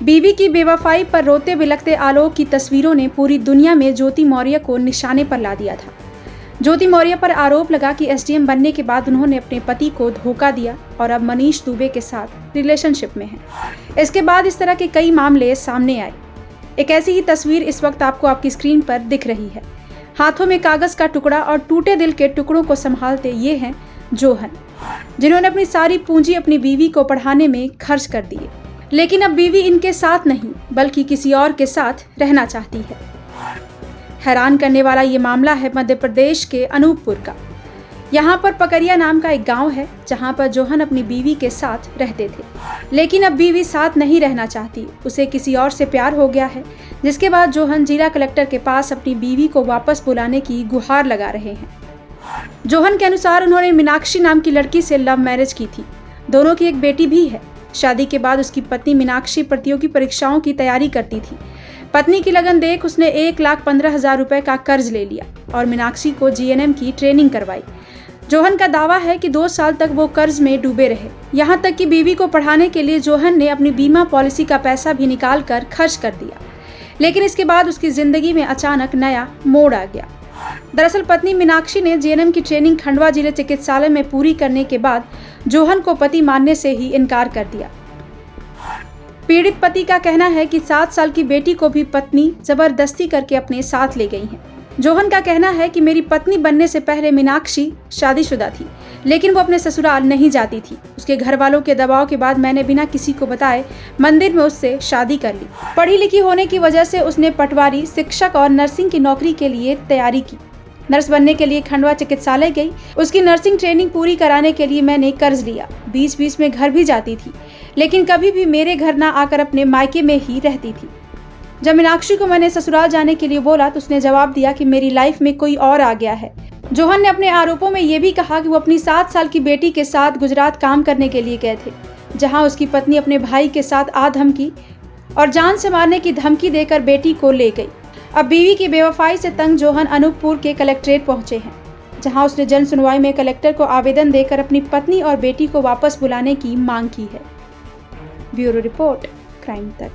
बीवी की बेवफाई पर रोते बिलखते आलोक की तस्वीरों ने पूरी दुनिया में ज्योति मौर्य को निशाने पर ला दिया था। ज्योति मौर्य पर आरोप लगा कि एसडीएम बनने के बाद उन्होंने अपने पति को धोखा दिया और अब मनीष दुबे के साथ रिलेशनशिप में हैं। इसके बाद इस तरह के कई मामले सामने आए। एक ऐसी ही तस्वीर इस वक्त आपको आपकी स्क्रीन पर दिख रही है। हाथों में कागज का टुकड़ा और टूटे दिल के टुकड़ों को संभालते ये हैं जोहन, जिन्होंने अपनी सारी पूंजी अपनी बीवी को पढ़ाने में खर्च कर दी। लेकिन अब बीवी इनके साथ नहीं बल्कि किसी और के साथ रहना चाहती है। हैरान करने वाला ये मामला है मध्य प्रदेश के अनूपपुर का। यहाँ पर पकरिया नाम का एक गांव है जहाँ पर जोहन अपनी बीवी के साथ रहते थे। लेकिन अब बीवी साथ नहीं रहना चाहती, उसे किसी और से प्यार हो गया है, जिसके बाद जोहन जिला कलेक्टर के पास अपनी बीवी को वापस बुलाने की गुहार लगा रहे हैं। जोहन के अनुसार उन्होंने मीनाक्षी नाम की लड़की से लव मैरिज की थी। दोनों की एक बेटी भी है। शादी के बाद उसकी पत्नी मीनाक्षी प्रतियोगी परीक्षाओं की तैयारी करती थी। पत्नी की लगन देख उसने 1,15,000 रुपए का कर्ज ले लिया और मीनाक्षी को जीएनएम की ट्रेनिंग करवाई। जोहन का दावा है कि 2 साल तक वो कर्ज में डूबे रहे। यहाँ तक कि बीवी को पढ़ाने के लिए जोहन ने अपनी बीमा पॉलिसी का पैसा भी निकाल कर खर्च कर दिया। लेकिन इसके बाद उसकी जिंदगी में अचानक नया मोड़ आ गया। दरअसल पत्नी मीनाक्षी ने जीएनएम की ट्रेनिंग खंडवा जिले चिकित्सालय में पूरी करने के बाद जोहन को पति मानने से ही इनकार कर दिया। पीड़ित पति का कहना है कि 7 साल की बेटी को भी पत्नी जबरदस्ती करके अपने साथ ले गई हैं। जोहन का कहना है कि मेरी पत्नी बनने से पहले मीनाक्षी शादीशुदा थी, लेकिन वो अपने ससुराल नहीं जाती थी। उसके घर वालों के दबाव के बाद मैंने बिना किसी को बताए मंदिर में उससे शादी कर ली। पढ़ी लिखी होने की वजह से उसने पटवारी, शिक्षक और नर्सिंग की नौकरी के लिए तैयारी की। नर्स बनने के लिए खंडवा चिकित्सालय गई। उसकी नर्सिंग ट्रेनिंग पूरी कराने के लिए मैंने कर्ज लिया। बीच बीच में घर भी जाती थी, लेकिन कभी भी मेरे घर ना आकर अपने मायके में ही रहती थी। जब मीनाक्षी को मैंने ससुराल जाने के लिए बोला तो उसने जवाब दिया कि मेरी लाइफ में कोई और आ गया है। जोहन ने अपने आरोपों में ये भी कहा कि वो अपनी 7 साल की बेटी के साथ गुजरात काम करने के लिए गए थे, जहां उसकी पत्नी अपने भाई के साथ आ धमकी और जान से मारने की धमकी देकर बेटी को ले गई। अब बीवी की बेवफाई से तंग जोहन अनूपपुर के कलेक्ट्रेट पहुंचे हैं, जहां उसने जन सुनवाई में कलेक्टर को आवेदन देकर अपनी पत्नी और बेटी को वापस बुलाने की मांग की है। ब्यूरो रिपोर्ट, क्राइम तक।